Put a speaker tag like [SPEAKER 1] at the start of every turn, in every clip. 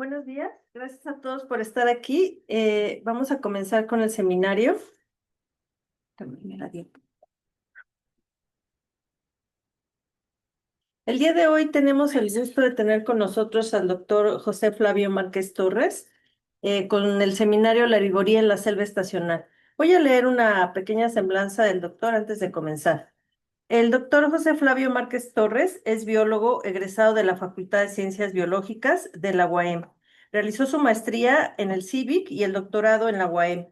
[SPEAKER 1] Buenos días, gracias a todos por estar aquí. Vamos a comenzar con el seminario. El día de hoy tenemos el gusto de tener con nosotros al doctor José Flavio Márquez Torres con el seminario La Rigoría en la Selva Estacional. Voy a leer una pequeña semblanza del doctor antes de comenzar. El doctor José Flavio Márquez Torres es biólogo egresado de la Facultad de Ciencias Biológicas de la UAM. Realizó su maestría en el CIVIC y el doctorado en la UAM.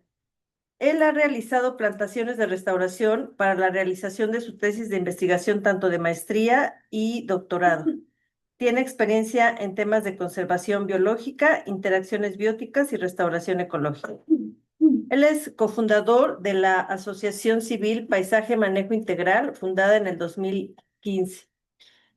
[SPEAKER 1] Él ha realizado plantaciones de restauración para la realización de su tesis de investigación tanto de maestría y doctorado. Tiene experiencia en temas de conservación biológica, interacciones bióticas y restauración ecológica. Él es cofundador de la Asociación Civil Paisaje Manejo Integral, fundada en el 2015.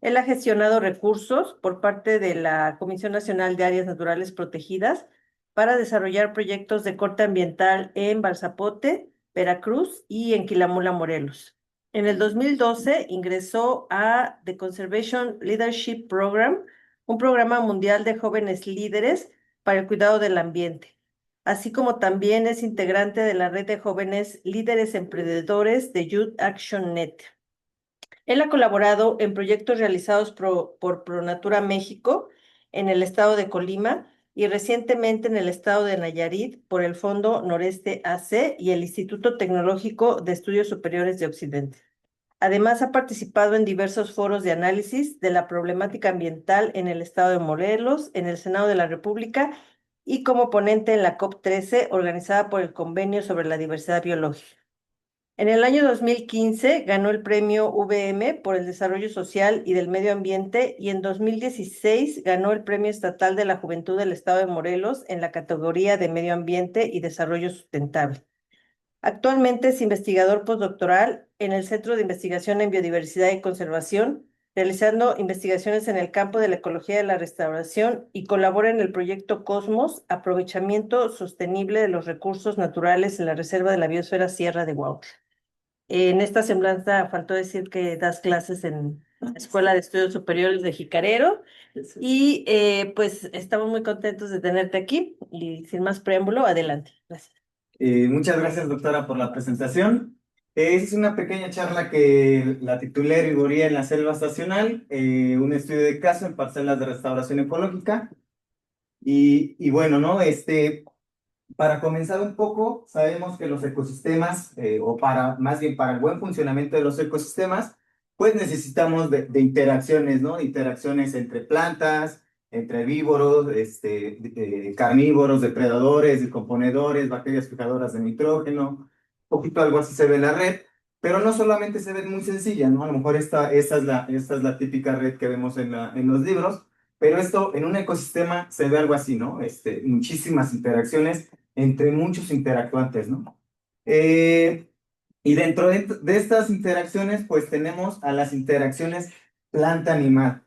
[SPEAKER 1] Él ha gestionado recursos por parte de la Comisión Nacional de Áreas Naturales Protegidas para desarrollar proyectos de corte ambiental en Balsapote, Veracruz y en Quilamula, Morelos. En el 2012 ingresó a The Conservation Leadership Program, un programa mundial de jóvenes líderes para el cuidado del ambiente, así como también es integrante de la red de jóvenes líderes emprendedores de Youth Action Net. Él ha colaborado en proyectos realizados por ProNatura México en el estado de Colima y recientemente en el estado de Nayarit por el Fondo Noreste AC y el Instituto Tecnológico de Estudios Superiores de Occidente. Además, ha participado en diversos foros de análisis de la problemática ambiental en el estado de Morelos, en el Senado de la República y como ponente en la COP13 organizada por el Convenio sobre la Diversidad Biológica. En el año 2015 ganó el premio VM por el desarrollo social y del medio ambiente y en 2016 ganó el premio estatal de la juventud del estado de Morelos en la categoría de medio ambiente y desarrollo sustentable. Actualmente es investigador postdoctoral en el Centro de Investigación en Biodiversidad y Conservación, realizando investigaciones en el campo de la ecología de la restauración y colabora en el proyecto Cosmos, aprovechamiento sostenible de los recursos naturales en la Reserva de la Biosfera Sierra de Huautla. En esta semblanza faltó decir que das clases en la Escuela de Estudios Superiores de Jicarero y pues estamos muy contentos de tenerte aquí y sin más preámbulo, adelante. Gracias.
[SPEAKER 2] Muchas gracias, doctora, por la presentación. Es una pequeña charla que la titulé Rigoría en la Selva Estacional, un estudio de caso en parcelas de restauración ecológica. Y bueno, ¿no? Para comenzar un poco, sabemos que los ecosistemas, o más bien para el buen funcionamiento de los ecosistemas, pues necesitamos de interacciones, ¿no? Interacciones entre plantas, entre herbívoros, carnívoros, depredadores, decomponedores, bacterias fijadoras de nitrógeno, un poquito algo así se ve en la red, pero no solamente se ve muy sencilla, ¿no? A lo mejor esta es la típica red que vemos en los libros, pero esto en un ecosistema se ve algo así, ¿no? Muchísimas interacciones entre muchos interactuantes, ¿no? Y dentro de estas interacciones, pues tenemos a las interacciones planta-animal.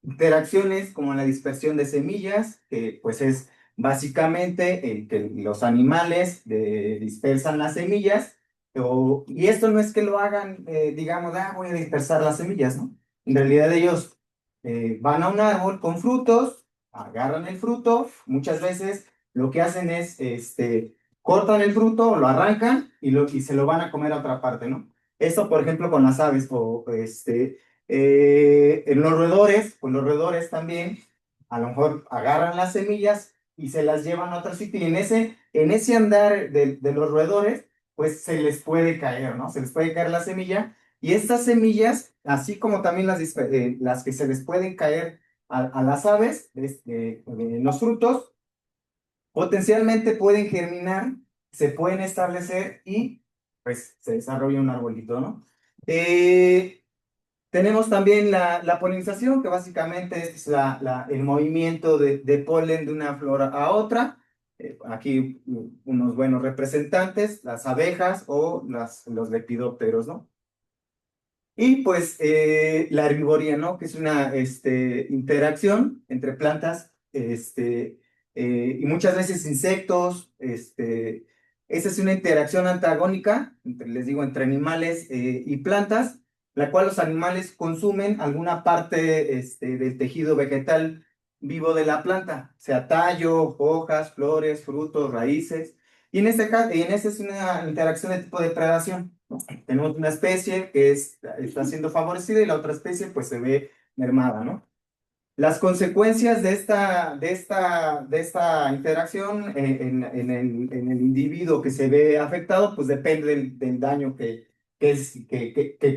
[SPEAKER 2] Interacciones como la dispersión de semillas, que pues es básicamente el que los animales dispersan las semillas, y esto no es que lo hagan, digamos, voy a dispersar las semillas, ¿no? En realidad ellos van a un árbol con frutos, agarran el fruto, muchas veces lo que hacen es, cortan el fruto, lo arrancan y se lo van a comer a otra parte, ¿no? Esto, por ejemplo, con las aves o, en los roedores, pues los roedores también, a lo mejor agarran las semillas y se las llevan a otro sitio y en ese andar de los roedores, pues se les puede caer, ¿no? Se les puede caer la semilla y estas semillas, así como también las que se les pueden caer a las aves, los frutos, potencialmente pueden germinar, se pueden establecer y pues se desarrolla un arbolito, ¿no? Tenemos también la polinización, que básicamente es el movimiento de polen de una flor a otra. Aquí unos buenos representantes, las abejas o los lepidópteros, ¿no? Y pues la herbivoría, ¿no? Que es una interacción entre plantas y muchas veces insectos. Esa es una interacción antagónica, les digo, entre animales y plantas, la cual los animales consumen alguna parte del tejido vegetal vivo de la planta, sea tallo, hojas, flores, frutos, raíces. Y en este caso, en esta es una interacción de tipo de predación, ¿no? Tenemos una especie que está siendo favorecida y la otra especie pues se ve mermada, ¿no? Las consecuencias de esta interacción en el individuo que se ve afectado, pues depende del daño que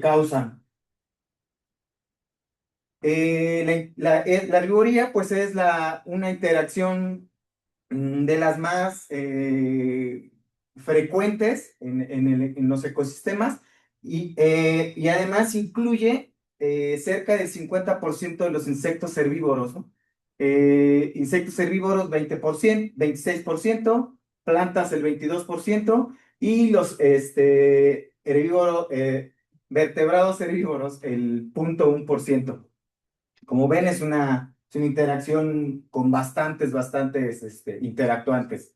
[SPEAKER 2] causan. La herbivoría, pues es una interacción de las más frecuentes en los ecosistemas y además incluye cerca del 50% de los insectos herbívoros, ¿no? Insectos herbívoros 20%, 26%, plantas el 22% y los vertebrados herbívoros el 0,1%. Como ven, es una interacción con bastantes interactuantes.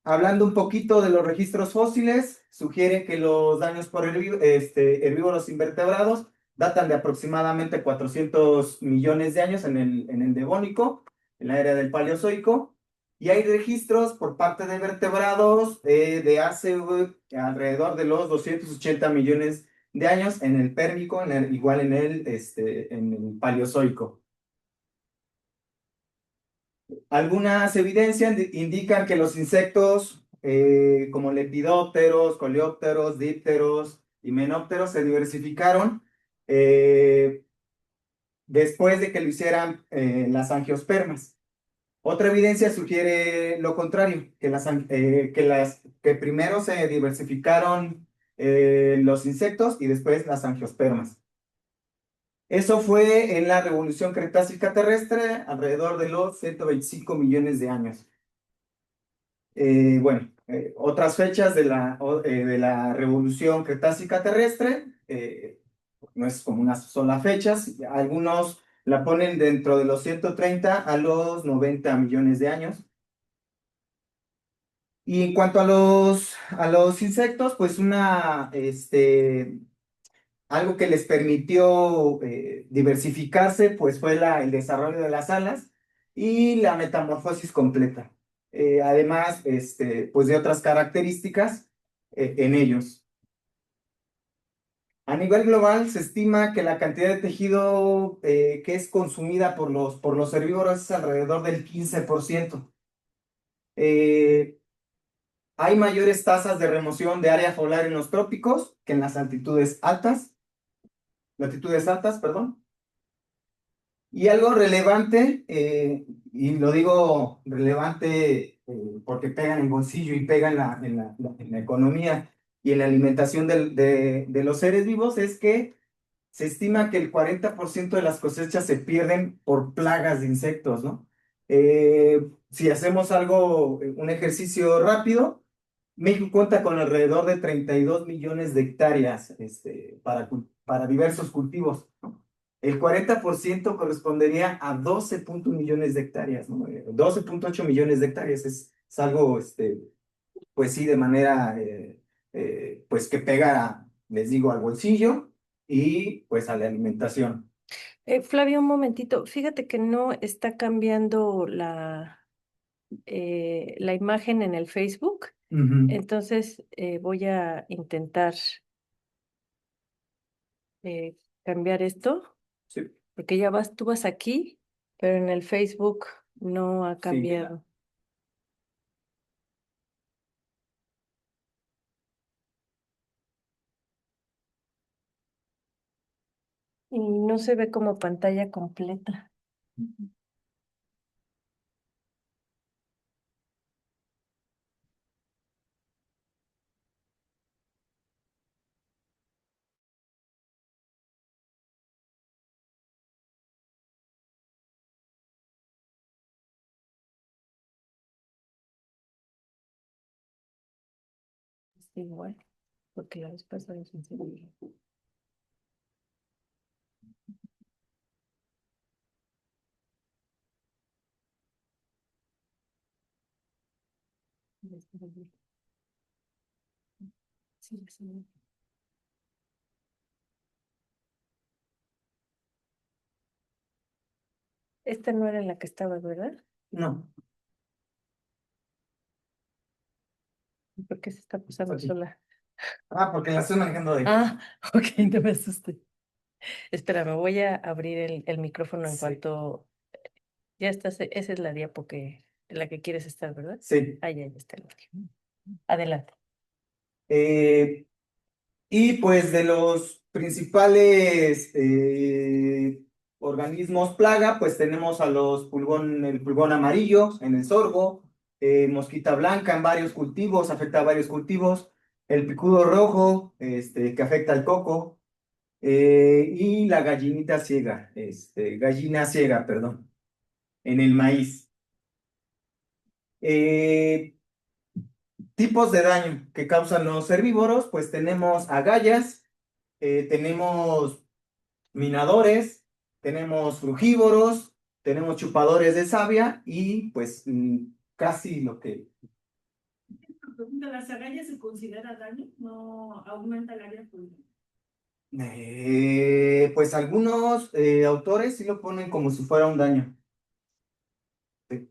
[SPEAKER 2] Hablando un poquito de los registros fósiles, sugiere que los daños por herbívoros invertebrados datan de aproximadamente 400 millones de años en el Devónico, en la era del Paleozoico, y hay registros por parte de vertebrados de hace alrededor de los 280 millones de años en el Pérmico, igual en el Paleozoico. Algunas evidencias indican que los insectos como lepidópteros, coleópteros, dípteros y menópteros se diversificaron eh, después de que lo hicieran las angiospermas. Otra evidencia sugiere lo contrario, que primero se diversificaron los insectos y después las angiospermas. Eso fue en la Revolución Cretácica Terrestre, alrededor de los 125 millones de años. Bueno, otras fechas de la Revolución Cretácica Terrestre, no es como una sola fecha, algunos la ponen dentro de los 130 a los 90 millones de años. Y en cuanto a los insectos, pues algo que les permitió diversificarse, pues fue el desarrollo de las alas y la metamorfosis completa. Además, pues de otras características en ellos. A nivel global, se estima que la cantidad de tejido que es consumida por los herbívoros es alrededor del 15%. Eh, Hay mayores tasas de remoción de área foliar en los trópicos que en las latitudes altas, perdón. Y algo relevante, y lo digo relevante porque pega en el bolsillo y pega en la economía y en la alimentación de los seres vivos, es que se estima que el 40% de las cosechas se pierden por plagas de insectos, ¿no? Si hacemos un ejercicio rápido, México cuenta con alrededor de 32 millones de hectáreas para diversos cultivos, ¿no? El 40% correspondería a 12,1 millones de hectáreas, ¿no? 12,8 millones de hectáreas es algo, pues sí, de manera, pues que pega, les digo, al bolsillo y pues a la alimentación.
[SPEAKER 1] Flavio, un momentito. Fíjate que no está cambiando la imagen en el Facebook.
[SPEAKER 2] Ujú.
[SPEAKER 1] Entonces voy a intentar eh, cambiar esto,
[SPEAKER 2] Sí,
[SPEAKER 1] porque tú vas aquí, pero en el Facebook no ha
[SPEAKER 2] sí.
[SPEAKER 1] cambiado. Y no se ve como pantalla completa. Es igual, porque la vez pasada se enseñó. Sí, sí. Esta no era la que estaba, ¿verdad?
[SPEAKER 2] No,
[SPEAKER 1] ¿Por qué se está pasando
[SPEAKER 2] aquí.
[SPEAKER 1] sola?
[SPEAKER 2] Ah, porque la estoy manejando de...
[SPEAKER 1] Ah, ok, no me asusté. Espera, me voy a abrir el micrófono en
[SPEAKER 2] Sí,
[SPEAKER 1] cuanto ya estás. Esa es la diapo la que quieres estar, ¿verdad?
[SPEAKER 2] sí.
[SPEAKER 1] Ah, ya está el audio. Adelante.
[SPEAKER 2] Eh, y pues de los principales organismos plaga, pues tenemos a el pulgón amarillo en el sorgo, mosquita blanca en varios cultivos, afecta a varios cultivos, el picudo rojo, que afecta al coco, y la gallinita ciega, gallina ciega, perdón, en el maíz. Eh, Tipos de daño que causan los herbívoros, pues tenemos agallas, tenemos minadores, tenemos frugívoros, tenemos chupadores de savia y pues casi lo que...
[SPEAKER 1] ¿De las agallas se considera daño? ¿No aumenta el área pulmonar?
[SPEAKER 2] Pues algunos autores sí lo ponen como si fuera un daño. Sí.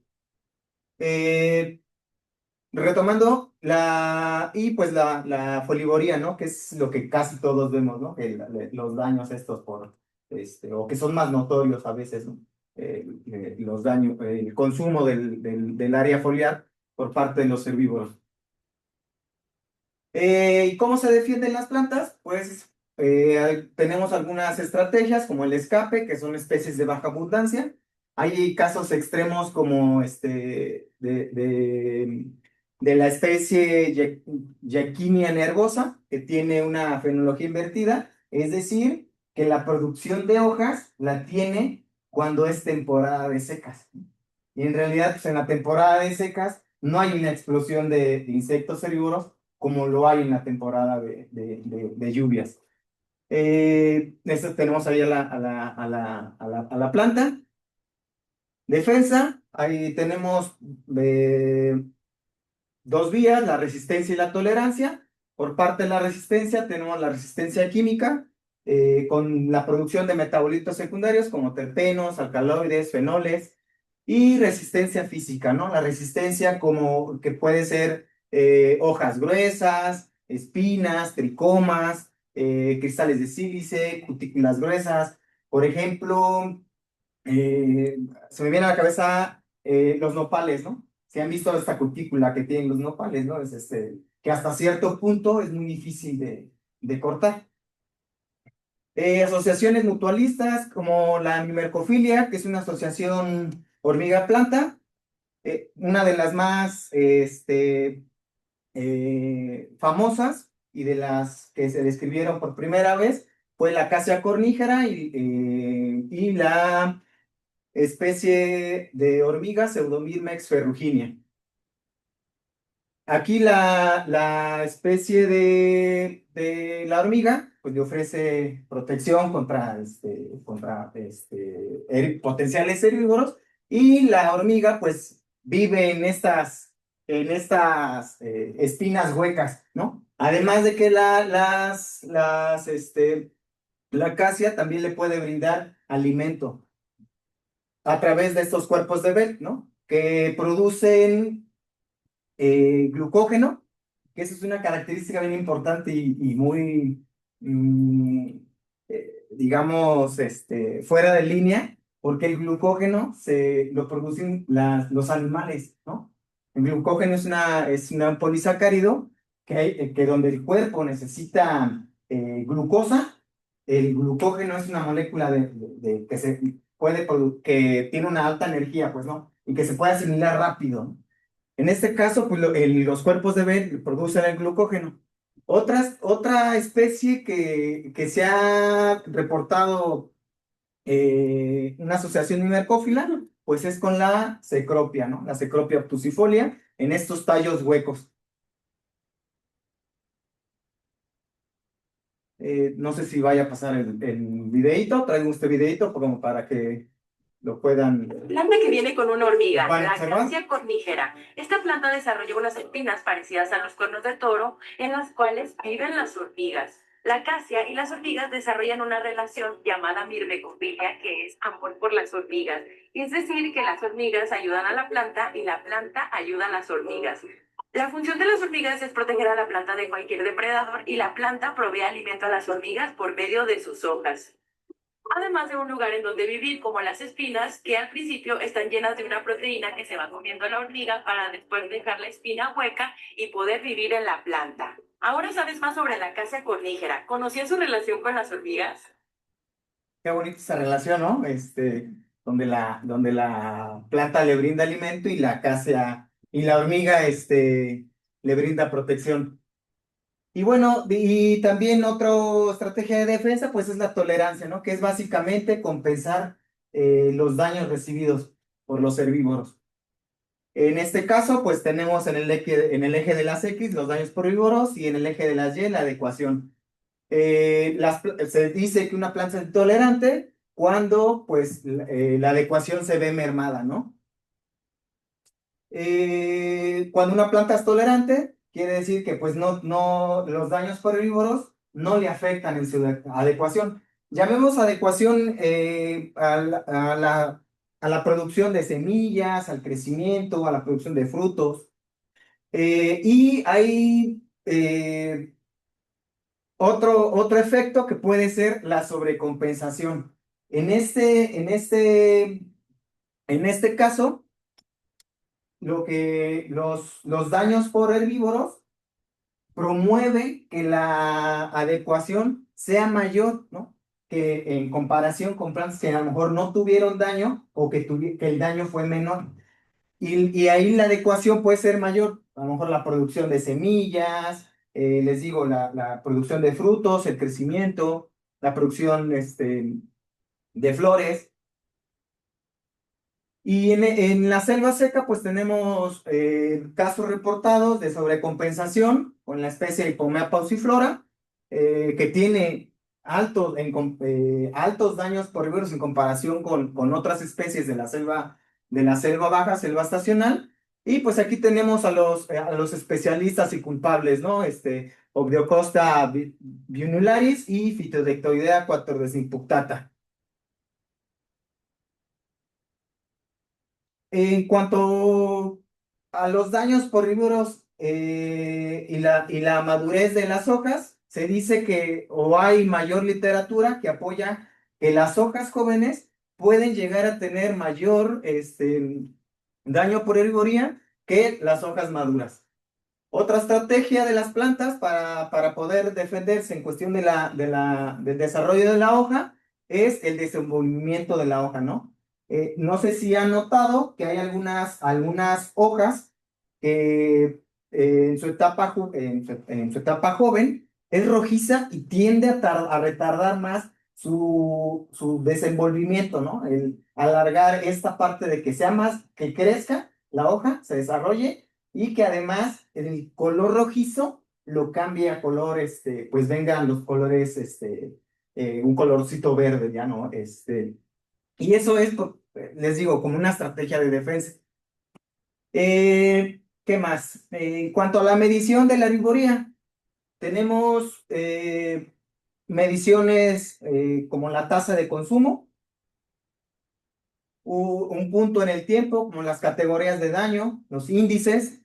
[SPEAKER 2] Eh, Retomando, la folivoría, ¿no? Que es lo que casi todos vemos, ¿no? Que los daños estos o que son más notorios a veces, ¿no? Los daños, el consumo del área foliar por parte de los herbívoros. ¿Y cómo se defienden las plantas? Pues tenemos algunas estrategias como el escape, que son especies de baja abundancia. Hay casos extremos como de la especie Yerquinia nervosa, que tiene una fenología invertida, es decir, que la producción de hojas la tiene cuando es temporada de secas. Y en realidad, pues en la temporada de secas no hay una explosión de insectos herbívoros como lo hay en la temporada de lluvias. Esto tenemos ahí a la planta. Defensa, ahí tenemos dos vías, la resistencia y la tolerancia. Por parte de la resistencia tenemos la resistencia química, con la producción de metabolitos secundarios como terpenos, alcaloides, fenoles, y resistencia física, ¿no? La resistencia como que puede ser hojas gruesas, espinas, tricomas, cristales de sílice, cutículas gruesas. Por ejemplo, eh, se me viene a la cabeza los nopales, ¿no? Si han visto esta cutícula que tienen los nopales, ¿no? Es que hasta cierto punto es muy difícil de cortar. Asociaciones mutualistas como la mimercofilia, que es una asociación hormiga-planta, una de las más famosas y de las que se describieron por primera vez fue la acacia cornígera y la especie de hormiga Pseudomyrmex ferruginea. Aquí la especie de la hormiga pues le ofrece protección contra potenciales herbívoros, y la hormiga pues vive en estas espinas huecas, ¿no? Además de que la acacia también le puede brindar alimento a través de estos cuerpos de Bell, ¿no? Que producen glucógeno, que eso es una característica bien importante y muy, digamos, fuera de línea, porque el glucógeno lo producen los animales, ¿no? El glucógeno es una polisacárido que donde el cuerpo necesita glucosa, el glucógeno es una molécula que que tiene una alta energía, pues, ¿no? Y que se puede asimilar rápido, ¿no? En este caso, pues los cuerpos de Bell producen el glucógeno. Otra especie que se ha reportado una asociación mimercófila, pues es con la cecropia, ¿no? La cecropia obtusifolia en estos tallos huecos. No sé si vaya a pasar el videíto, traigo este videíto como para que lo puedan...
[SPEAKER 3] Planta que viene con una hormiga,
[SPEAKER 2] ¿Van a
[SPEAKER 3] la
[SPEAKER 2] observar?
[SPEAKER 3] acacia cornígera. Esta planta desarrolla unas espinas parecidas a los cuernos de toro, en las cuales viven las hormigas. La acacia y las hormigas desarrollan una relación llamada mirmecofilia, que es amor por las hormigas. Es decir, que las hormigas ayudan a la planta y la planta ayuda a las hormigas. La función de las hormigas es proteger a la planta de cualquier depredador y la planta provee alimento a las hormigas por medio de sus hojas. Además de un lugar en donde vivir, como las espinas, que al principio están llenas de una proteína que se va comiendo la hormiga para después dejar la espina hueca y poder vivir en la planta. Ahora sabes más sobre la acacia cornígera. ¿Conocías su relación con las hormigas?
[SPEAKER 2] Qué bonita esa relación, ¿no? Donde la planta le brinda alimento y la acacia y la hormiga, le brinda protección. Y bueno, y también otra estrategia de defensa, pues es la tolerancia, ¿no? Que es básicamente compensar los daños recibidos por los herbívoros. En este caso, pues tenemos en el eje de las X los daños por herbívoros y en el eje de las Y la adecuación. Se dice que una planta es tolerante cuando pues la adecuación se ve mermada, ¿no? Cuando una planta es tolerante, quiere decir que pues los daños por herbívoros no le afectan en su adecuación. Llamemos adecuación a la producción de semillas, al crecimiento, a la producción de frutos. Y hay otro efecto que puede ser la sobrecompensación. En este caso, los daños por herbívoros promueven que la adecuación sea mayor, ¿no? Que en comparación con plantas que a lo mejor no tuvieron daño o que el daño fue menor. Y ahí la adecuación puede ser mayor, a lo mejor la producción de semillas, les digo, la producción de frutos, el crecimiento, la producción de flores. Y en la selva seca, pues tenemos casos reportados de sobrecompensación con la especie Ipomea pauciflora, que tiene altos daños por herbívoros en comparación con otras especies de la selva baja, selva estacional. Y pues aquí tenemos a los especialistas y culpables, ¿no? Obdeocosta biunularis y Phytodectoidea quatordesmipunctata. En cuanto a los daños por herbívoros y la madurez de las hojas, se dice que o hay mayor literatura que apoya que las hojas jóvenes pueden llegar a tener mayor daño por herbivoría que las hojas maduras. Otra estrategia de las plantas para poder defenderse en cuestión del desarrollo de la hoja es el desenvolvimiento de la hoja, ¿no? No sé si han notado que hay algunas hojas que en su etapa joven es rojiza y tiende a retardar más su desenvolvimiento, ¿no? El alargar esta parte de que sea más, que crezca la hoja, se desarrolle y que además el color rojizo lo cambie a color, pues vengan los colores, un colorcito verde, ya, ¿no? Y eso es, les digo, como una estrategia de defensa. ¿Qué más? En cuanto a la medición de la herbivoría, tenemos mediciones como la tasa de consumo, un punto en el tiempo, como las categorías de daño, los índices,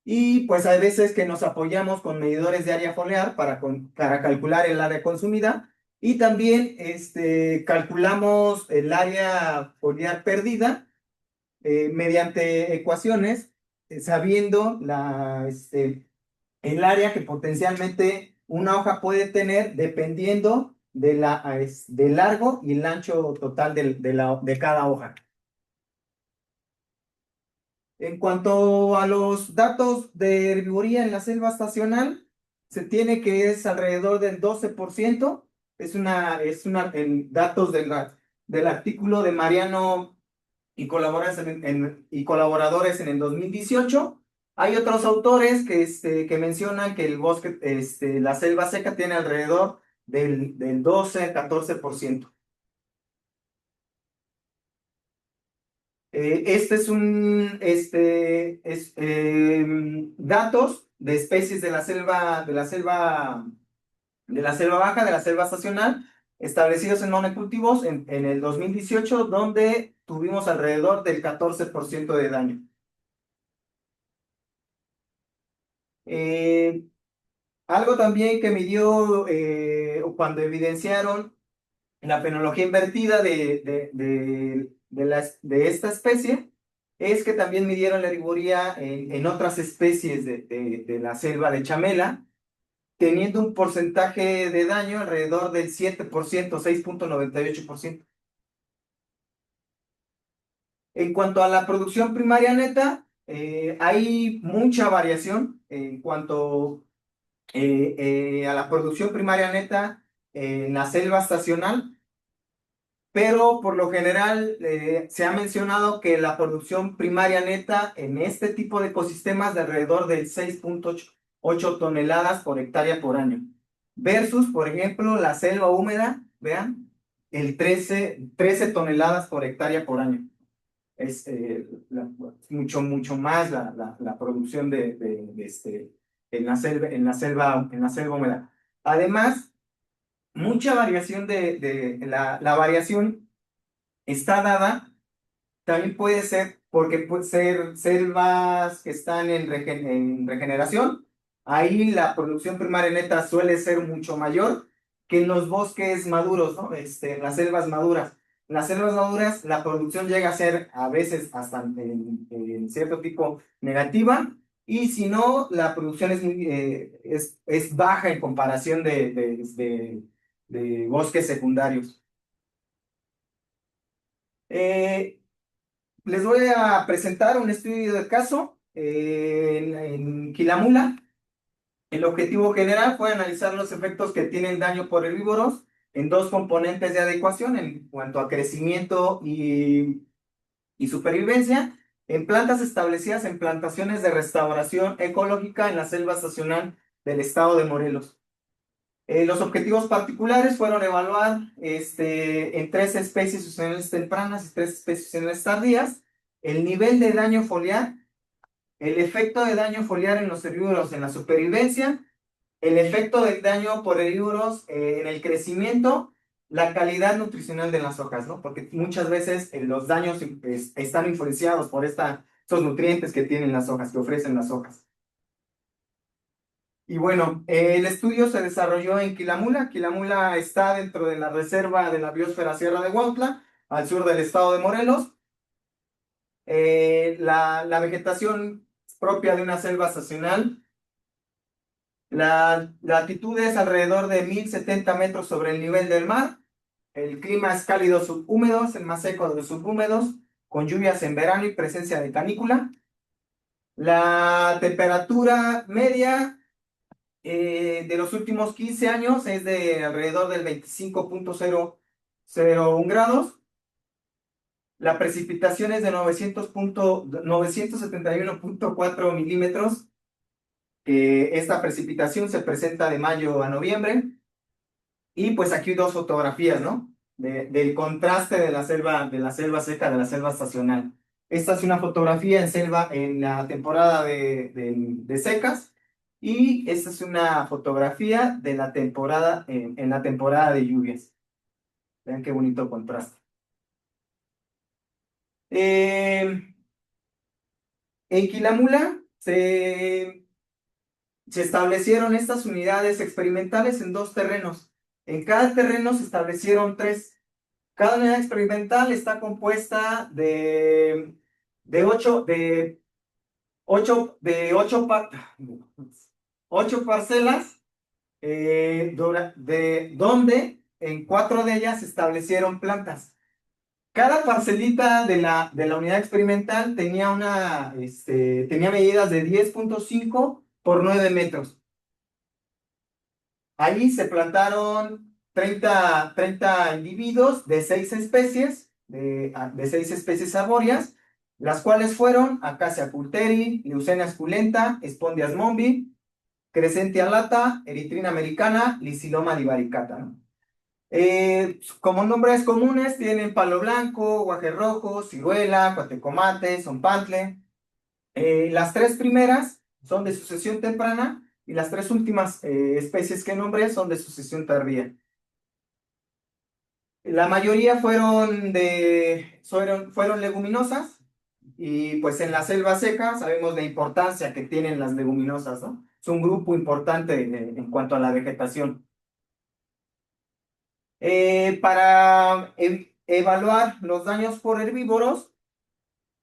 [SPEAKER 2] y pues hay veces que nos apoyamos con medidores de área foliar para calcular el área consumida y también calculamos el área foliar perdida mediante ecuaciones, sabiendo el área que potencialmente una hoja puede tener dependiendo del largo y el ancho total de cada hoja. En cuanto a los datos de herbivoría en la selva estacional, se tiene que es alrededor del 12%. En datos del artículo de Mariano y colaboradores en el 2018. Hay otros autores que mencionan que el bosque, la selva seca tiene alrededor del 12-14%. Este es datos de especies de la selva de la selva baja, de la selva estacional, establecidos en monocultivos en el 2018, donde tuvimos alrededor del 14% de daño. Algo también que midió cuando evidenciaron la fenología invertida de esta especie, es que también midieron la eriboría en otras especies de la selva de Chamela, teniendo un porcentaje de daño alrededor del 7%, 6,98%. En cuanto a la producción primaria neta, hay mucha variación en cuanto a la producción primaria neta en la selva estacional, pero por lo general se ha mencionado que la producción primaria neta en este tipo de ecosistemas de alrededor del 6,8 toneladas por hectárea por año, versus, por ejemplo, la selva húmeda, vean, el 13 toneladas por hectárea por año. Es mucho más la producción en la selva húmeda. Además, mucha variación la variación está dada, también puede ser porque puede ser selvas que están en regeneración. Ahí la producción primaria neta suele ser mucho mayor que en los bosques maduros, ¿no? En las selvas maduras. En las selvas maduras la producción llega a ser a veces hasta en cierto tipo negativa, y si no, la producción es baja en comparación de bosques secundarios. Eh, Les voy a presentar un estudio de caso en Quilamula. El objetivo general fue analizar los efectos que tienen daño por herbívoros en dos componentes de adecuación en cuanto a crecimiento y supervivencia en plantas establecidas en plantaciones de restauración ecológica en la selva estacional del estado de Morelos. Los objetivos particulares fueron evaluar en 3 especies sucesionales tempranas y 3 especies sucesionales tardías el nivel de daño foliar, el efecto de daño foliar en los herbívoros en la supervivencia, el efecto del daño por herbívoros en el crecimiento, la calidad nutricional de las hojas, ¿no? Porque muchas veces los daños están influenciados por estos nutrientes que tienen las hojas, que ofrecen las hojas. Y bueno, el estudio se desarrolló en Quilamula. Quilamula está dentro de la reserva de la biosfera Sierra de Huautla, al sur del estado de Morelos. La vegetación propia de una selva estacional. La altitud es alrededor de 1070 metros sobre el nivel del mar. El clima es cálido subhúmedo, es el más seco de los subhúmedos, con lluvias en verano y presencia de canícula. La temperatura media de los últimos 15 años es de alrededor del 25,001 grados. La precipitación es de 971,4 milímetros. Esta precipitación se presenta de mayo a noviembre. Y pues aquí dos fotografías, ¿no? Del contraste de la selva seca, de la selva estacional. Esta es una fotografía en la temporada de secas, y esta es una fotografía de la temporada en la temporada de lluvias. Vean qué bonito contraste. En Quilamula se establecieron estas unidades experimentales en 2 terrenos. En cada terreno se establecieron 3. Cada unidad experimental está compuesta de 8 parcelas, donde en 4 de ellas se establecieron plantas. Cada parcelita de la unidad experimental tenía medidas de 10,5 por 9 metros. Allí se plantaron 30 individuos de 6 especies, de 6 especies arbóreas, las cuales fueron Acacia coulteri, Leucaena esculenta, Spondias mombi, Crescentia lata, Eritrina americana, Lysiloma divaricata, ¿no? Como nombres comunes tienen palo blanco, guaje rojo, ciruela, cuatecomate, zompantle. Las 3 primeras son de sucesión temprana y las tres últimas especies que nombré son de sucesión tardía. La mayoría fueron leguminosas, y pues en la selva seca sabemos la importancia que tienen las leguminosas, ¿no? Es un grupo importante en cuanto a la vegetación. Para evaluar los daños por herbívoros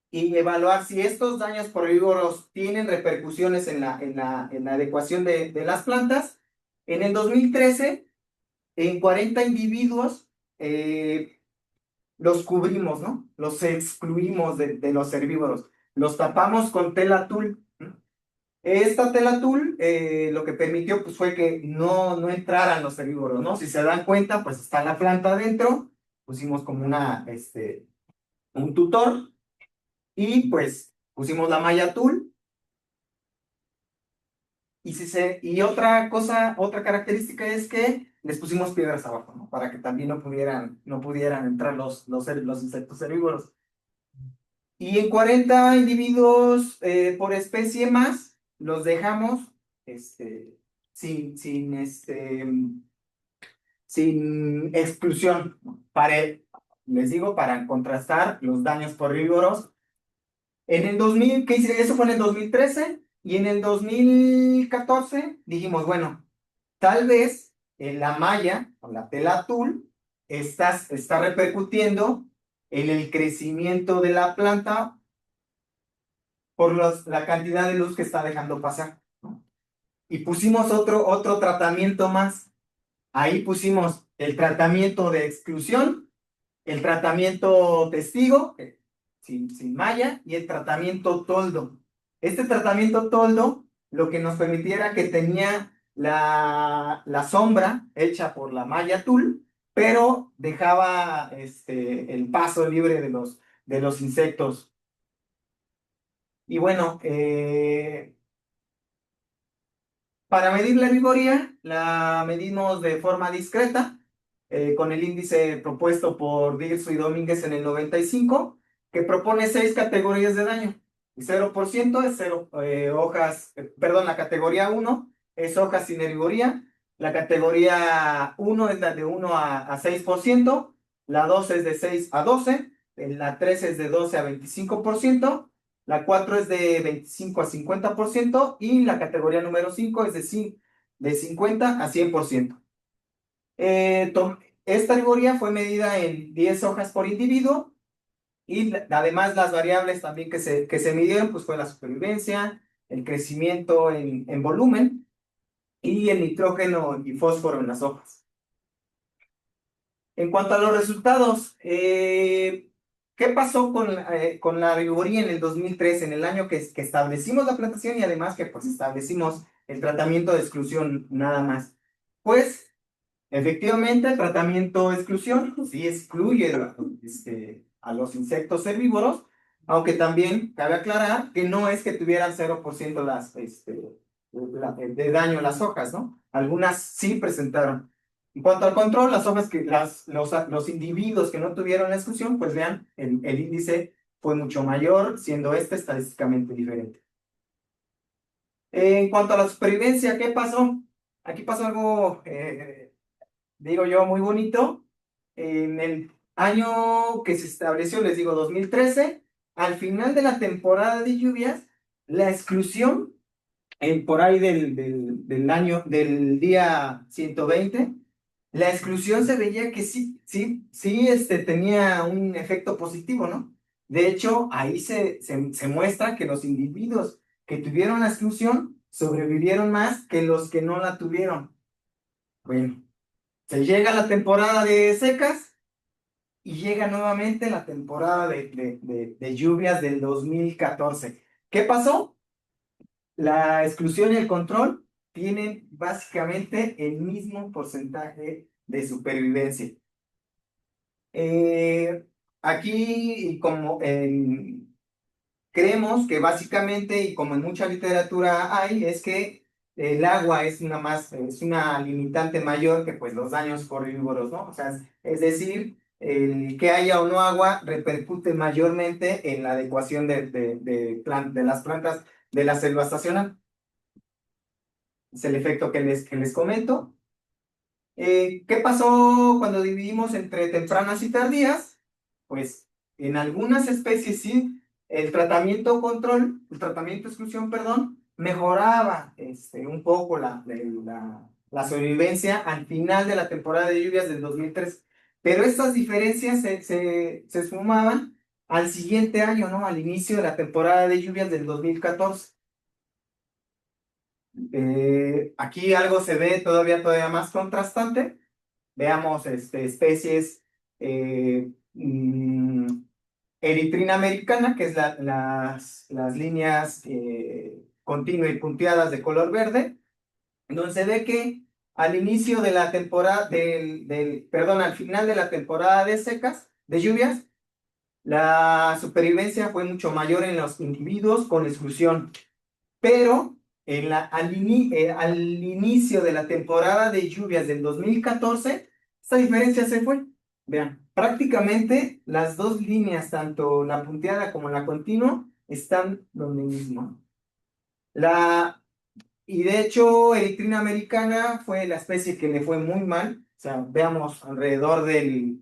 [SPEAKER 2] y evaluar si estos daños por herbívoros tienen repercusiones en la adecuación de las plantas, en el 2013, en 40 individuos, los cubrimos, ¿no? Los excluimos de los herbívoros. Los tapamos con tela tul. Esta tela tul lo que permitió pues, fue que no entraran los herbívoros, ¿no? Si se dan cuenta, pues está la planta adentro. Pusimos como un tutor y pues pusimos la malla tul. Y otra característica es que les pusimos piedras abajo, ¿no? Para que también no pudieran entrar los insectos herbívoros. Y en 40 individuos por especie más, los dejamos sin, sin, este, sin exclusión, ¿no? Les digo, para contrastar los daños por herbívoros. En el 2000, ¿qué hice? Eso fue en el 2013, y en el 2014 dijimos, bueno, tal vez la malla o la tela tul está repercutiendo en el crecimiento de la planta por la cantidad de luz que está dejando pasar, ¿no? Y pusimos otro tratamiento más. Ahí pusimos el tratamiento de exclusión, el tratamiento testigo, sin malla, y el tratamiento toldo. Este tratamiento toldo lo que nos permitiera que tenía la sombra hecha por la malla tul, pero dejaba el paso libre de los insectos. Y bueno, para medir la vigoría, la medimos de forma discreta, con el índice propuesto por Dirso y Domínguez en el 95, que propone 6 categorías de daño. El 0% es la categoría 1 es hojas sin vigoría, la categoría 1 es la de 1 a 6%, la 2 es de 6 a 12, la 3 es de 12 a 25%, la 4 es de 25 a 50%, y la categoría número 5 es de 50 a 100%. Esta vigoría fue medida en 10 hojas por individuo, y además las variables también que se midieron pues fue la supervivencia, el crecimiento en volumen y el nitrógeno y fósforo en las hojas. En cuanto a los resultados, ¿qué pasó con la vigoría en el 2003, en el año que establecimos la plantación y además que pues establecimos el tratamiento de exclusión nada más? Pues efectivamente el tratamiento de exclusión sí excluye a los insectos herbívoros, aunque también cabe aclarar que no es que tuvieran 0% de daño las hojas, ¿no? Algunas sí presentaron. En cuanto al control, las hojas los individuos que no tuvieron la exclusión, pues vean, el índice fue mucho mayor, siendo estadísticamente diferente. En cuanto a la supervivencia, ¿qué pasó? Aquí pasó algo, digo yo, muy bonito. En el año que se estableció, les digo, 2013, al final de la temporada de lluvias, la exclusión, por ahí del día 120, la exclusión se veía que sí, tenía un efecto positivo, ¿no? De hecho, ahí se muestra que los individuos que tuvieron la exclusión sobrevivieron más que los que no la tuvieron. Bueno, se llega la temporada de secas y llega nuevamente la temporada de lluvias del 2014. ¿Qué pasó? La exclusión y el control tienen básicamente el mismo porcentaje de supervivencia. Aquí, creemos que básicamente, y como en mucha literatura hay, es que el agua es una limitante mayor que pues los daños por herbívoros, ¿no? O sea, es decir, el que haya o no agua repercute mayormente en la adecuación de las plantas de la selva estacional. Es el efecto que les comento. ¿Qué pasó cuando dividimos entre tempranas y tardías? Pues en algunas especies sí, el tratamiento exclusión, perdón, mejoraba un poco la sobrevivencia al final de la temporada de lluvias del 2003. Pero estas diferencias se esfumaban al siguiente año, ¿no? Al inicio de la temporada de lluvias del 2014. Aquí algo se ve todavía más contrastante. Veamos especies eritrina americana, que es las líneas continuas y punteadas de color verde, donde se ve que al inicio de la temporada, perdón, al final de la temporada de secas, de lluvias, la supervivencia fue mucho mayor en los individuos con exclusión, pero al inicio de la temporada de lluvias del 2014, esta diferencia se fue. Vean, prácticamente las dos líneas, tanto la punteada como la continua, están donde mismo. Y de hecho, Eritrina americana fue la especie que le fue muy mal. O sea, veamos alrededor eh,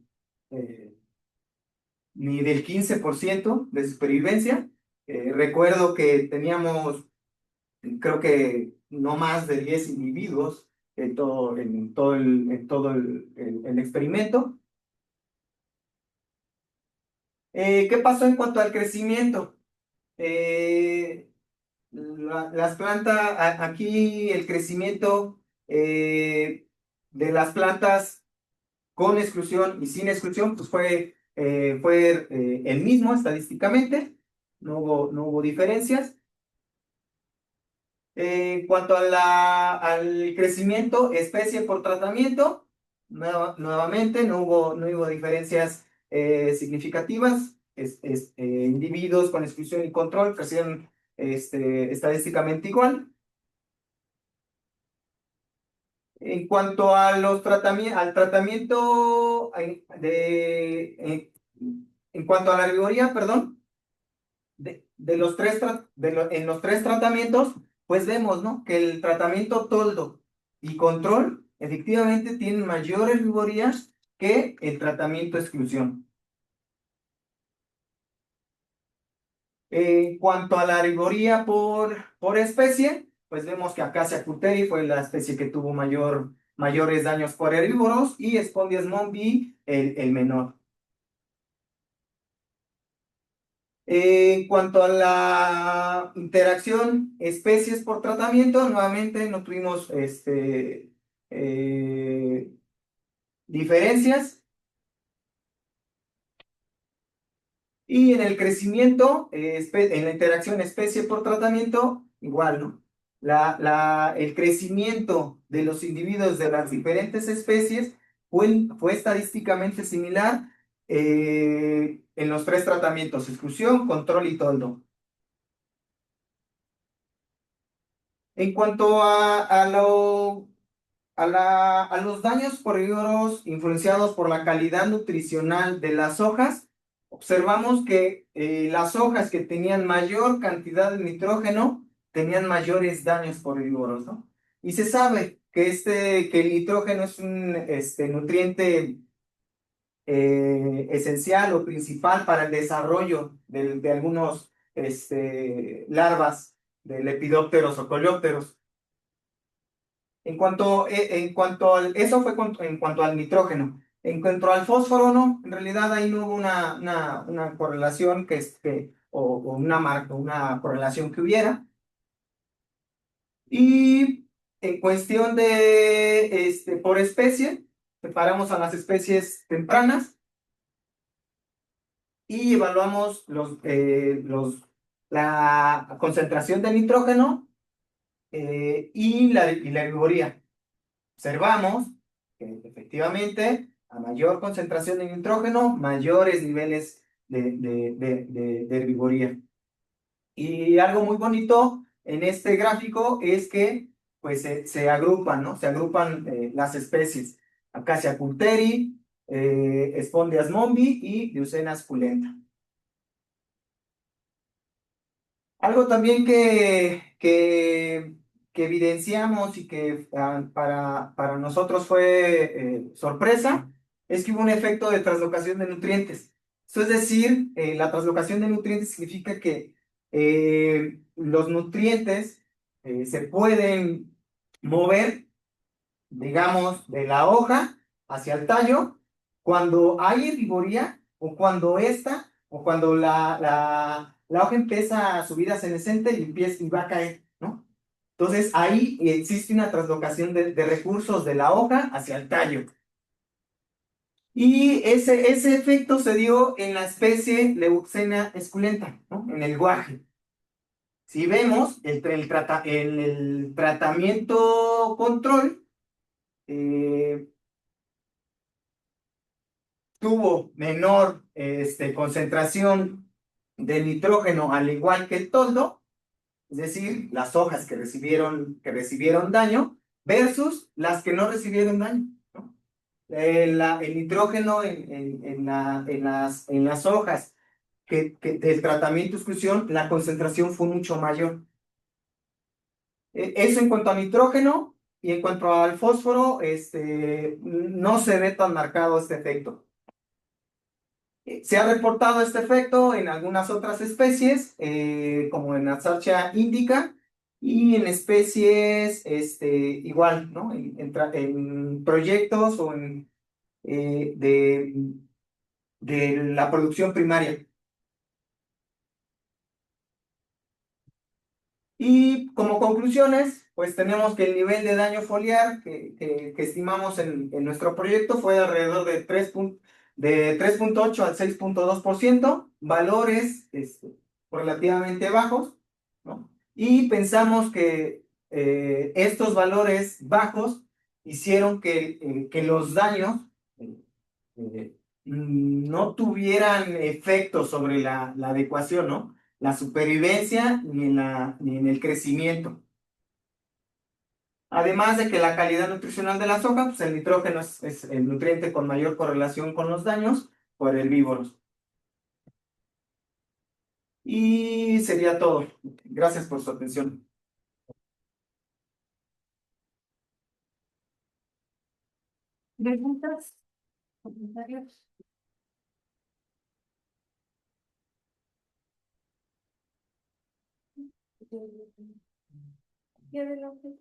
[SPEAKER 2] ni del 15% de supervivencia. Recuerdo que teníamos, creo que no más de 10 individuos en todo el experimento. ¿Qué pasó en cuanto al crecimiento? Las plantas, aquí el crecimiento de las plantas con exclusión y sin exclusión, pues fue el mismo estadísticamente, no hubo diferencias. En cuanto al crecimiento, especie por tratamiento, nuevamente no hubo diferencias significativas. Individuos con exclusión y control crecieron estadísticamente igual. En cuanto a al tratamiento en cuanto a la herbivoría, perdón, en los tres tratamientos, pues vemos, ¿no? Que el tratamiento toldo y control efectivamente tienen mayor herbivoría que el tratamiento exclusión. En cuanto a la herbivoría por especie, pues vemos que Acacia cuteri fue la especie que tuvo mayores daños por herbívoros y Spondias mombi el menor. En cuanto a la interacción especies por tratamiento, nuevamente no tuvimos diferencias. Y en el crecimiento, en la interacción especie por tratamiento, igual, ¿no? El crecimiento de los individuos de las diferentes especies fue estadísticamente similar en los tres tratamientos: exclusión, control y toldo. En cuanto a los daños por herbívoros influenciados por la calidad nutricional de las hojas, observamos que las hojas que tenían mayor cantidad de nitrógeno tenían mayores daños por herbívoros, ¿no? Y se sabe que el nitrógeno es un nutriente esencial o principal para el desarrollo de algunos larvas de lepidópteros o coleópteros. Eso fue en cuanto al nitrógeno. En cuanto al fósforo, no, en realidad ahí no hubo una correlación o una correlación que hubiera. Y en cuestión por especie, separamos a las especies tempranas y evaluamos la concentración de nitrógeno y la herbivoría. Observamos que efectivamente a mayor concentración de nitrógeno, mayores niveles de herbivoría. Y algo muy bonito en este gráfico es que pues se agrupan, ¿no? Se agrupan las especies: Acacia coulteri, Spondias mombi y Leucena suculenta. Algo también que que evidenciamos y que para nosotros fue sorpresa es que hubo un efecto de translocación de nutrientes. Eso es decir, la translocación de nutrientes significa que los nutrientes se pueden mover, digamos, de la hoja hacia el tallo cuando hay herbivoría o cuando la hoja empieza su vida senescente y empieza y va a caer, ¿no? Entonces ahí existe una translocación de recursos de la hoja hacia el tallo. Y ese efecto se dio en la especie Leucena esculenta, ¿no? En el guaje. Si vemos el tratamiento control, tuvo menor concentración de nitrógeno al igual que el toldo, es decir, las hojas que recibieron daño versus las que no recibieron daño, ¿no? El nitrógeno en las hojas del tratamiento de exclusión, la concentración fue mucho mayor. Eso en cuanto a nitrógeno, y en cuanto al fósforo, no se ve tan marcado este efecto. Se ha reportado este efecto en algunas otras especies, como en Azarcia indica, y en especies igual, ¿no? En proyectos o de la producción primaria. Y como conclusiones, pues tenemos que el nivel de daño foliar que estimamos en nuestro proyecto fue de alrededor de 3.8 al 6.2%, valores relativamente bajos, ¿no? Y pensamos que estos valores bajos hicieron que los daños no tuvieran efecto sobre la adecuación, ¿no? La supervivencia ni en el crecimiento. Además de que la calidad nutricional de las hojas, pues el nitrógeno es el nutriente con mayor correlación con los daños por herbívoros. Y sería todo. Gracias por su atención.
[SPEAKER 1] ¿Preguntas? ¿Comentarios? Y adelante.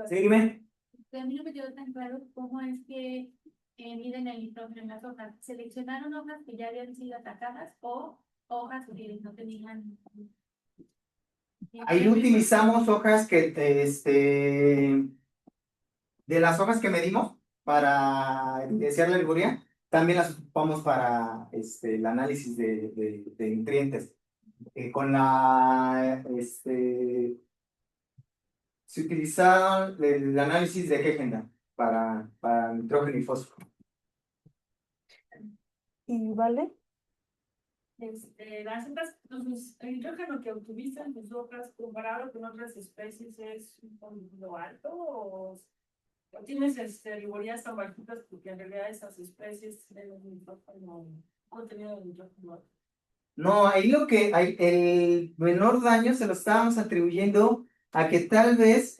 [SPEAKER 2] Sí, dime.
[SPEAKER 4] A mí no me quedó tan claro cómo es que miden el nitrógeno en las hojas. ¿Seleccionaron hojas que ya habían sido atacadas o hojas que no tenían?
[SPEAKER 2] Ahí utilizamos hojas de las hojas que medimos para evidenciar la herbivoría, también las ocupamos para el análisis de nutrientes. Se utilizaron el análisis de Hegenda para nitrógeno y fósforo.
[SPEAKER 1] ¿Y vale?
[SPEAKER 4] Las hojas, entonces, el nitrógeno que obtuviste en tus hojas comparado con otras especies es un poquito alto o tienes herbivorías tan bajitas porque en realidad esas especies tienen un nitrógeno, contenido de nitrógeno alto?
[SPEAKER 2] No, ahí el menor daño se lo estábamos atribuyendo a que tal vez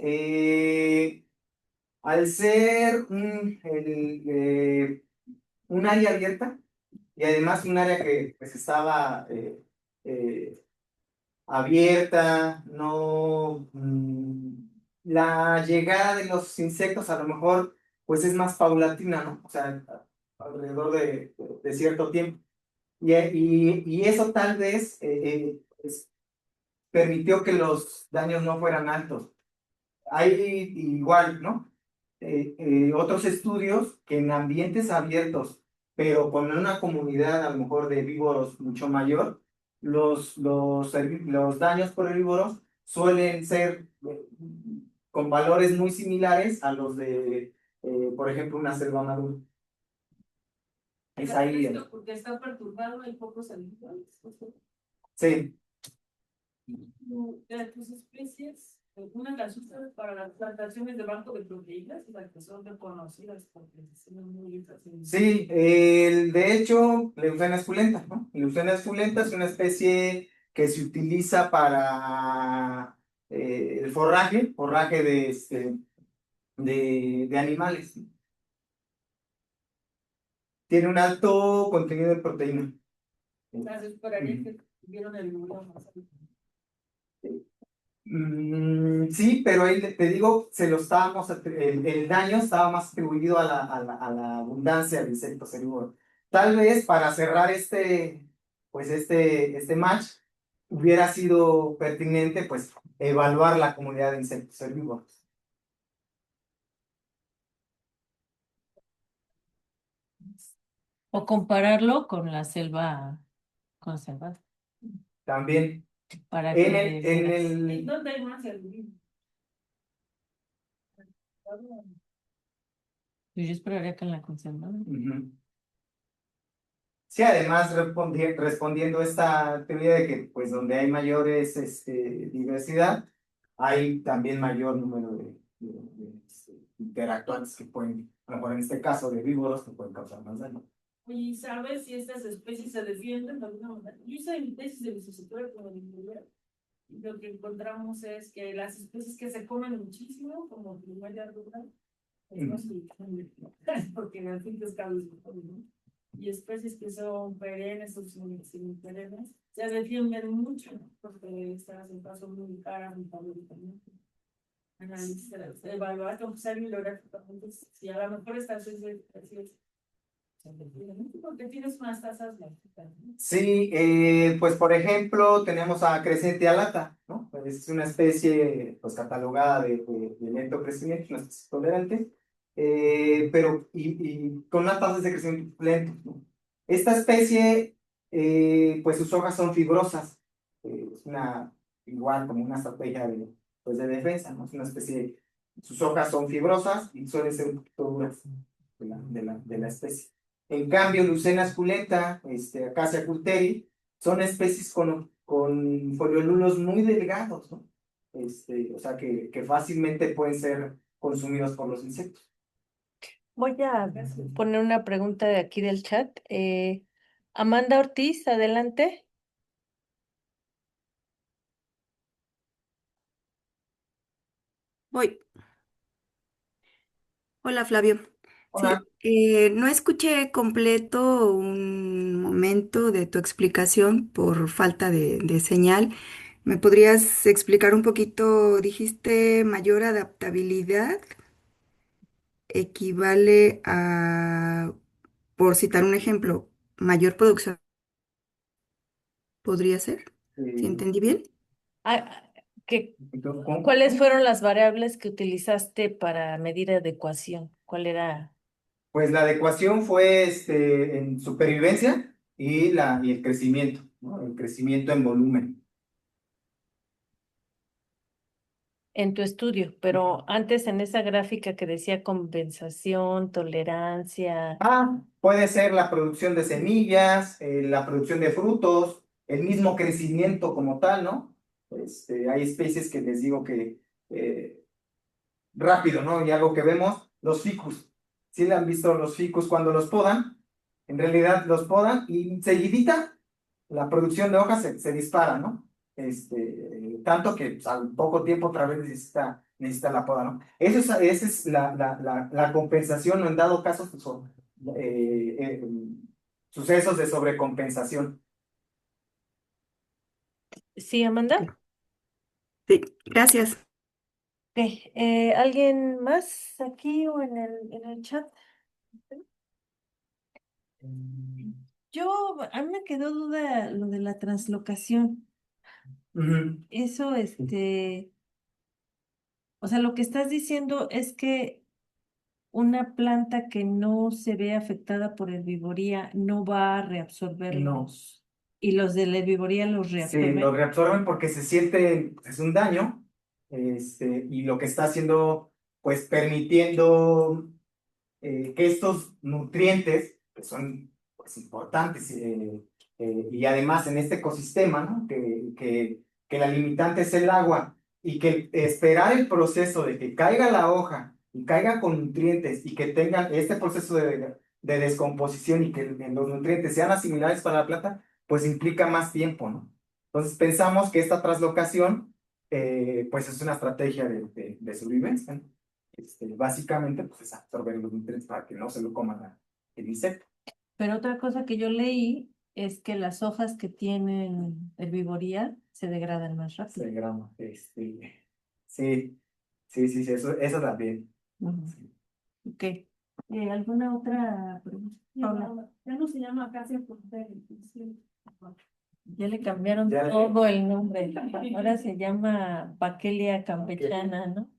[SPEAKER 2] al ser un área abierta y además un área que pues estaba abierta, no, la llegada de los insectos a lo mejor pues es más paulatina, ¿no? O sea, alrededor de cierto tiempo. Y eso tal vez pues, permitió que los daños no fueran altos. Hay igual, ¿no? Otros estudios que en ambientes abiertos, pero con una comunidad a lo mejor de herbívoros mucho mayor, los daños por herbívoros suelen ser con valores muy similares a los de, por ejemplo, una selva madura. Es ahí.
[SPEAKER 4] Porque está perturbado, hay pocos animales.
[SPEAKER 2] Sí.
[SPEAKER 4] De tus especies, una las usas para las plantaciones de banco de proteínas, las que son reconocidas porque son muy listas.
[SPEAKER 2] Sí, de hecho, Leucena esculenta, ¿no? Leucena esculenta es una especie que se utiliza para el forraje de animales. Tiene un alto contenido de proteína.
[SPEAKER 4] Entonces, por ahí que vieron el video más
[SPEAKER 2] Sí, pero ahí te digo, el daño estaba más atribuido a la abundancia de insectos herbívoros. Tal vez para cerrar este match, hubiera sido pertinente, pues, evaluar la comunidad de insectos herbívoros.
[SPEAKER 5] O compararlo con la selva conservada,
[SPEAKER 2] También,
[SPEAKER 5] para que de
[SPEAKER 2] en
[SPEAKER 5] veras.
[SPEAKER 4] ¿Y dónde hay más el
[SPEAKER 5] Yo esperaría que en la conservada.
[SPEAKER 2] Ujú. Sí, además respondiendo esta teoría de que pues donde hay mayores diversidad, hay también mayor número de interactuantes que pueden, a lo mejor en este caso de víboros, que pueden causar más daño.
[SPEAKER 4] ¿Y sabes si estas especies se defienden de alguna manera? Yo hice mi tesis de licenciatura como de biología, y lo que encontramos es que las especies que se comen muchísimo, como primaria rural, pues no se defienden, porque al fin pescado es mejor, ¿no? Y especies que son perennes o semiperennes se defienden mucho, ¿no? Porque estas en paso muy caras, muy favoritamente. Evaluar con bibliográficamente si a lo mejor estas especies porque tienes unas tasas bajitas, ¿no?
[SPEAKER 2] Sí, pues por ejemplo, tenemos a Crescentia alata, ¿no? Pues, es una especie pues catalogada de lento crecimiento, una especie tolerante, pero con unas tasas de crecimiento lento, ¿no? Esta especie, pues sus hojas son fibrosas, es igual como una estrategia pues de defensa, ¿no? Es una especie, sus hojas son fibrosas y suelen ser un poquito duras de la especie. En cambio, Lucena esculenta, Acacia coulteri, son especies con foliolulos muy delgados, ¿no? O sea, que fácilmente pueden ser consumidos por los insectos.
[SPEAKER 1] Voy a poner una pregunta de aquí del chat. Amanda Ortiz, adelante.
[SPEAKER 6] Voy. Hola Flavio. Sí,
[SPEAKER 2] Hola.
[SPEAKER 6] no escuché completo un momento de tu explicación por falta de señal. ¿Me podrías explicar un poquito? Dijiste mayor adaptabilidad equivale a, por citar un ejemplo, mayor producción. ¿Podría ser? ¿Sí
[SPEAKER 2] Eh,
[SPEAKER 6] entendí bien?
[SPEAKER 1] Ah, ¿qué-
[SPEAKER 2] entonces,
[SPEAKER 1] ¿Cuáles fueron las variables que utilizaste para medir adecuación? ¿Cuál era?
[SPEAKER 2] Pues la adecuación fue en supervivencia y el crecimiento, ¿no? El crecimiento en volumen.
[SPEAKER 1] En tu estudio, pero antes en esa gráfica que decía compensación, tolerancia.
[SPEAKER 2] Puede ser la producción de semillas, la producción de frutos, el mismo crecimiento como tal, ¿no? Hay especies que les digo que rápido, ¿no? Y algo que vemos, los ficus. ¿Sí le han visto los ficus cuando los podan? En realidad los podan y seguidita la producción de hojas se dispara, ¿no? Tanto que pues, al poco tiempo otra vez necesita la poda, ¿no? Esa es la compensación, o en dado caso, pues, eh, eh, sucesos de sobrecompensación.
[SPEAKER 1] Sí, Amanda.
[SPEAKER 6] Ok. Sí, gracias.
[SPEAKER 1] Ok, ¿alguien más aquí o en el chat? A mí me quedó duda lo de la translocación.
[SPEAKER 2] Ujú.
[SPEAKER 1] Eso, o sea, lo que estás diciendo es que una planta que no se ve afectada por herbivoría no va a reabsorber
[SPEAKER 2] No.
[SPEAKER 1] y los de la herbivoría los
[SPEAKER 2] Sí,
[SPEAKER 1] reabsorben.
[SPEAKER 2] lo reabsorben porque se siente, es un daño, y lo que está haciendo, pues permitiendo que estos nutrientes, que son pues, importantes, y además en este ecosistema, ¿no? Que la limitante es el agua, y que esperar el proceso de que caiga la hoja y caiga con nutrientes y que tengan este proceso de descomposición y que los nutrientes sean asimilables para la planta, pues implica más tiempo, ¿no? Entonces pensamos que esta translocación pues es una estrategia de sobrevivencia, ¿no? Básicamente, pues es absorber los nutrientes para que no se lo coman el insecto.
[SPEAKER 5] Pero otra cosa que yo leí es que las hojas que tienen herbivoría se degradan más rápido.
[SPEAKER 2] 6 gramos. Sí, sí, eso también.
[SPEAKER 5] Ujú. Ok. ¿Alguna otra pregunta? Paula?
[SPEAKER 4] Ya no se llama acacia frutera, sí.
[SPEAKER 5] Ya le cambiaron
[SPEAKER 2] Ya le-
[SPEAKER 5] todo el nombre. Ahora se tica Vachellia campechana, ¿no?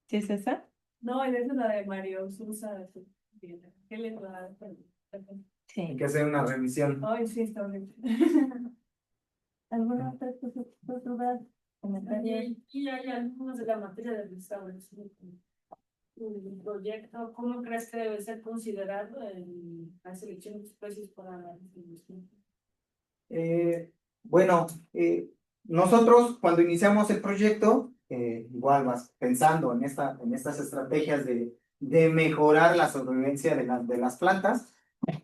[SPEAKER 5] ¿Sí es esa?
[SPEAKER 4] No, esa es la de Mario Sousa. ¿Qué le da?
[SPEAKER 2] Hay
[SPEAKER 5] Sí.
[SPEAKER 2] que hacer una revisión.
[SPEAKER 4] Ay, sí, está horrible.
[SPEAKER 5] ¿Alguna otra cosa? ¿Otro comentario?
[SPEAKER 4] Y hay algunos de la materia de restauración. El proyecto, ¿cómo crees que debe ser considerado en la selección de especies para la distribución?
[SPEAKER 2] Bueno, nosotros cuando iniciamos el proyecto, igual vas pensando en estas estrategias de mejorar la sobrevivencia de las plantas,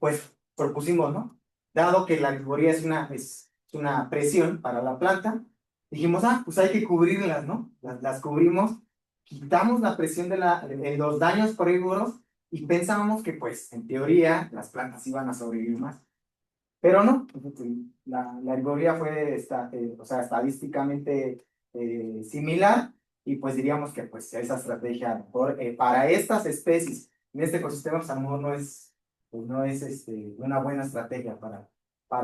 [SPEAKER 2] pues propusimos, ¿no? Dado que la herbivoría es una presión para la planta, dijimos, pues hay que cubrirlas, ¿no? Las cubrimos, quitamos la presión de los daños por herbívoros y pensábamos que, pues, en teoría, las plantas iban a sobrevivir más. Pero no, la herbivoría fue o sea, estadísticamente similar y pues diríamos que pues esa estrategia a lo mejor, para estas especies en este ecosistema pues, a lo mejor no es una buena estrategia para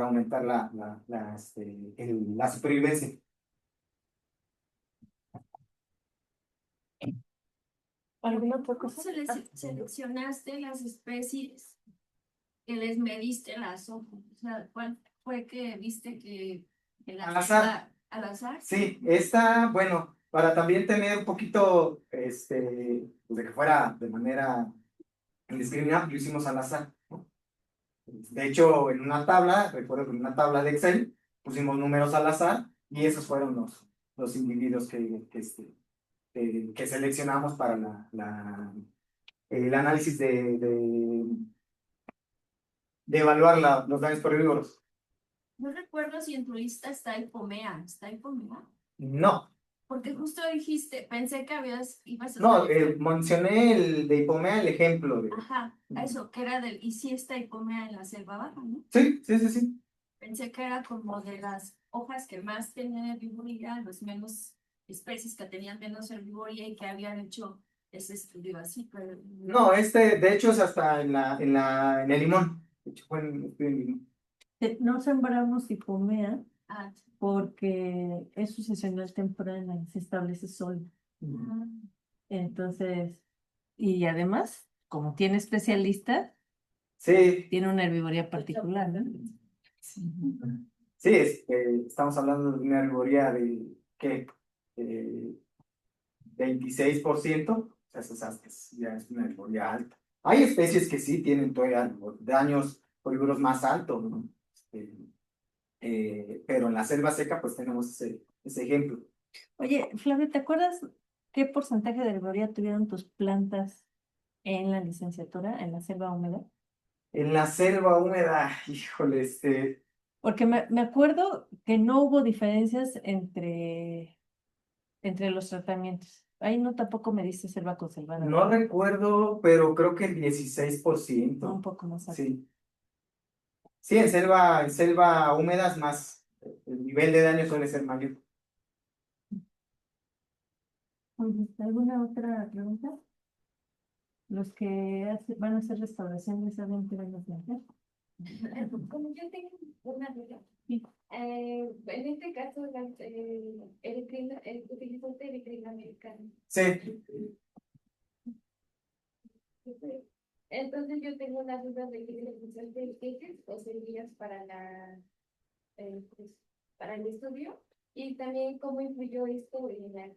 [SPEAKER 2] aumentar la supervivencia.
[SPEAKER 5] ¿Alguna otra
[SPEAKER 7] ¿Cómo
[SPEAKER 5] cosa?
[SPEAKER 7] seleccionaste las especies que les mediste las hojas? O sea, ¿cuál fue que viste que las
[SPEAKER 2] Al azar.
[SPEAKER 7] al azar?
[SPEAKER 2] Sí, bueno, para también tener un poquito, pues, de que fuera de manera indiscriminada, lo hicimos al azar, ¿no? De hecho, en una tabla, recuerdo que en una tabla de Excel, pusimos números al azar y esos fueron los individuos que seleccionamos para el análisis de evaluar los daños por herbívoros.
[SPEAKER 7] No recuerdo si en tu lista está hipomea. ¿Está hipomea?
[SPEAKER 2] No,
[SPEAKER 7] Porque justo dijiste, pensé que ibas a
[SPEAKER 2] no,
[SPEAKER 7] estar-
[SPEAKER 2] mencioné el de hipomea, el ejemplo de...
[SPEAKER 7] Ajá, eso, que era y sí está hipomea en la selva baja, ¿no?
[SPEAKER 2] Sí.
[SPEAKER 7] Pensé que era como de las hojas que más tenían herbivoría, los menos especies que tenían menos herbivoría y que habían hecho ese estudio así, pero
[SPEAKER 2] No, de hecho, es hasta en el limón. De hecho, fue en limón.
[SPEAKER 5] No sembramos hipomea
[SPEAKER 7] Ah,
[SPEAKER 5] porque es sucesional temprana y se establece sola.
[SPEAKER 7] ah,
[SPEAKER 5] Entonces, y además, como tiene especialista,
[SPEAKER 2] Sí,
[SPEAKER 5] tiene una herbivoría particular, ¿no?
[SPEAKER 2] sí, estamos hablando de una herbivoría de, ¿qué? 26%, o sea, ya es una herbivoría alta. Hay especies que sí tienen todavía daños por herbívoros más altos, ¿no? Pero en la selva seca, pues tenemos ese ejemplo.
[SPEAKER 5] Oye, Flavia, ¿te acuerdas qué porcentaje de herbivoría tuvieron tus plantas en la licenciatura, en la selva húmeda?
[SPEAKER 2] En la selva húmeda, híjole,
[SPEAKER 5] Porque me acuerdo que no hubo diferencias entre los tratamientos. Ahí no tampoco me dice selva conservada.
[SPEAKER 2] no
[SPEAKER 5] ¿verdad?
[SPEAKER 2] recuerdo, pero creo que el
[SPEAKER 5] Un
[SPEAKER 2] 16%.
[SPEAKER 5] poco más alto.
[SPEAKER 2] Sí. Sí, en selva húmeda es más, el nivel de daño suele ser mayor.
[SPEAKER 5] Oye, ¿alguna otra pregunta? Los que van a hacer restauración ya saben qué van a hacer.
[SPEAKER 8] Como yo tengo una duda,
[SPEAKER 5] Sí.
[SPEAKER 8] en este caso, utilizaste eritrina americana.
[SPEAKER 2] Sí,
[SPEAKER 8] Entonces yo tengo una duda de que utilizaste especies o semillas pues, para el estudio y también cómo influyó esto en la...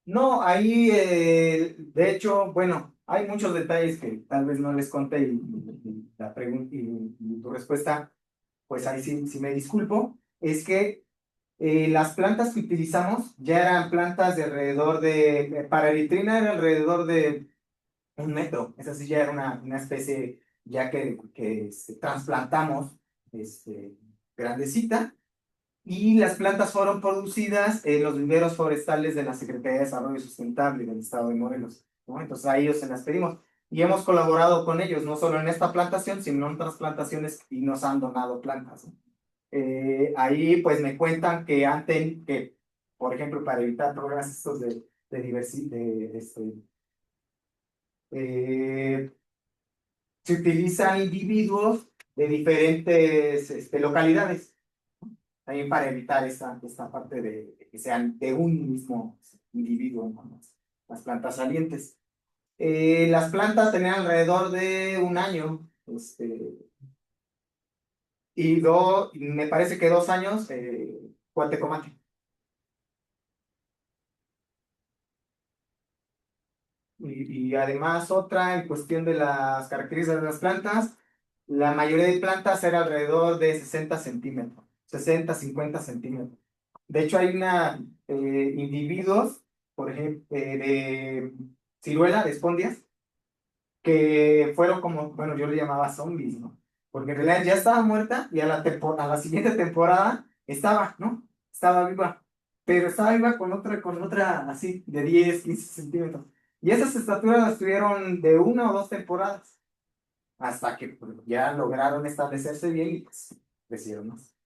[SPEAKER 2] no, ahí, de hecho, bueno, hay muchos detalles que tal vez no les conté y la pregunta y tu respuesta, pues ahí sí me disculpo. Es que las plantas que utilizamos ya eran plantas de alrededor para eritrina era alrededor de 1 metro. Esa sí ya era una especie ya que trasplantamos grandecita. y las plantas fueron producidas en los viveros forestales de la Secretaría de Desarrollo Sustentable del Estado de Morelos, ¿no? Entonces a ellos se las pedimos y hemos colaborado con ellos, no solo en esta plantación, sino en otras plantaciones y nos han donado plantas, ¿no? Ahí pues me cuentan que antes, que por ejemplo para evitar problemas estos de diversidad, se utilizan individuos de diferentes localidades, también para evitar esta parte de que sean de un mismo individuo, ¿no? Las plantas salientes. Las plantas tenían alrededor de un año, me parece que 2 años, Cuatecomate. Y además otra en cuestión de las características de las plantas, la mayoría de plantas era alrededor de 60 centímetros, 60, 50 centímetros. De hecho hay individuos, por ejemplo, de ciruela, de espondias, que fueron como, bueno, yo le llamaba zombies, ¿no? Porque en realidad ya estaba muerta y a la siguiente temporada estaba, ¿no? Estaba viva, pero estaba viva con otra así, de 10 15 centímetros. Y esas estaturas las tuvieron de 1 o 2 temporadas, hasta que pues, ya lograron establecerse bien y pues crecieron más.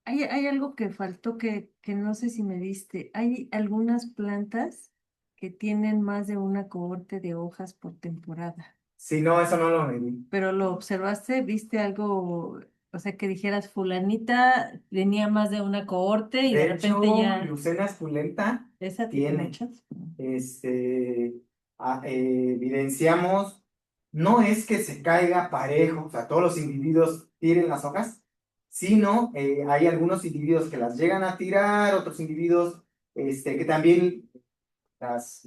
[SPEAKER 5] Hay algo que faltó que no sé si me diste. Hay algunas plantas que tienen más de una cohorte de hojas por temporada.
[SPEAKER 2] Si no, eso no lo medí.
[SPEAKER 5] Pero lo observaste, viste algo, o sea, que dijeras, fulanita tenía más de una cohorte y de
[SPEAKER 2] De hecho,
[SPEAKER 5] repente ya,
[SPEAKER 2] Lucena esculenta
[SPEAKER 5] esa tipo
[SPEAKER 2] tiene,
[SPEAKER 5] muchas.
[SPEAKER 2] evidenciamos, no es que se caiga parejo, o sea, todos los individuos tiren las hojas, sino hay algunos individuos que las llegan a tirar, otros individuos que también las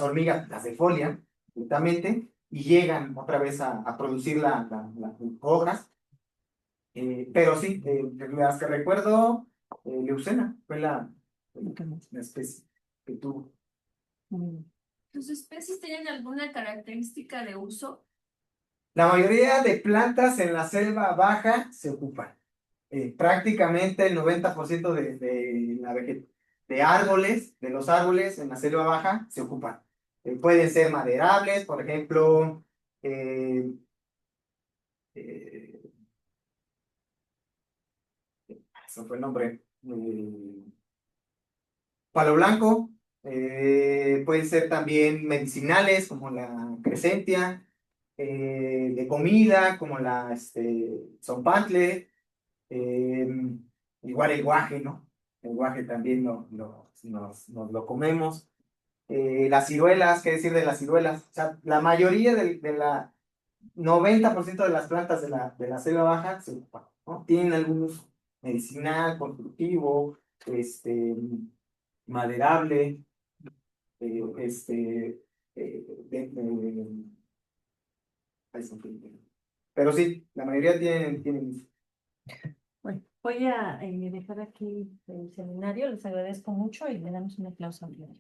[SPEAKER 2] hormigas las defolian justamente y llegan otra vez a producir las hojas. Pero sí, de las que recuerdo, Leucena fue la especie que tuvo.
[SPEAKER 5] Mm.
[SPEAKER 7] ¿Tus especies tienen alguna característica de uso?
[SPEAKER 2] La mayoría de plantas en la selva baja se ocupan. Prácticamente el 90% de árboles, de los árboles en la selva baja se ocupan. Pueden ser maderables, por ejemplo, eh, eh, eso fue el nombre, palo blanco, pueden ser también medicinales como la cresentia, de comida como la zompantle, eh, igual el guaje, ¿no? El guaje también nos lo comemos. Las ciruelas, ¿qué decir de las ciruelas? O sea, la mayoría de la 90% de las plantas de la selva baja se ocupan, ¿no? Tienen algún uso medicinal, constructivo, maderable, ay, se me fue. Pero sí, la mayoría tienen.
[SPEAKER 5] Bueno, voy a dejar aquí el seminario, les agradezco mucho y le damos un aplauso a Claudia.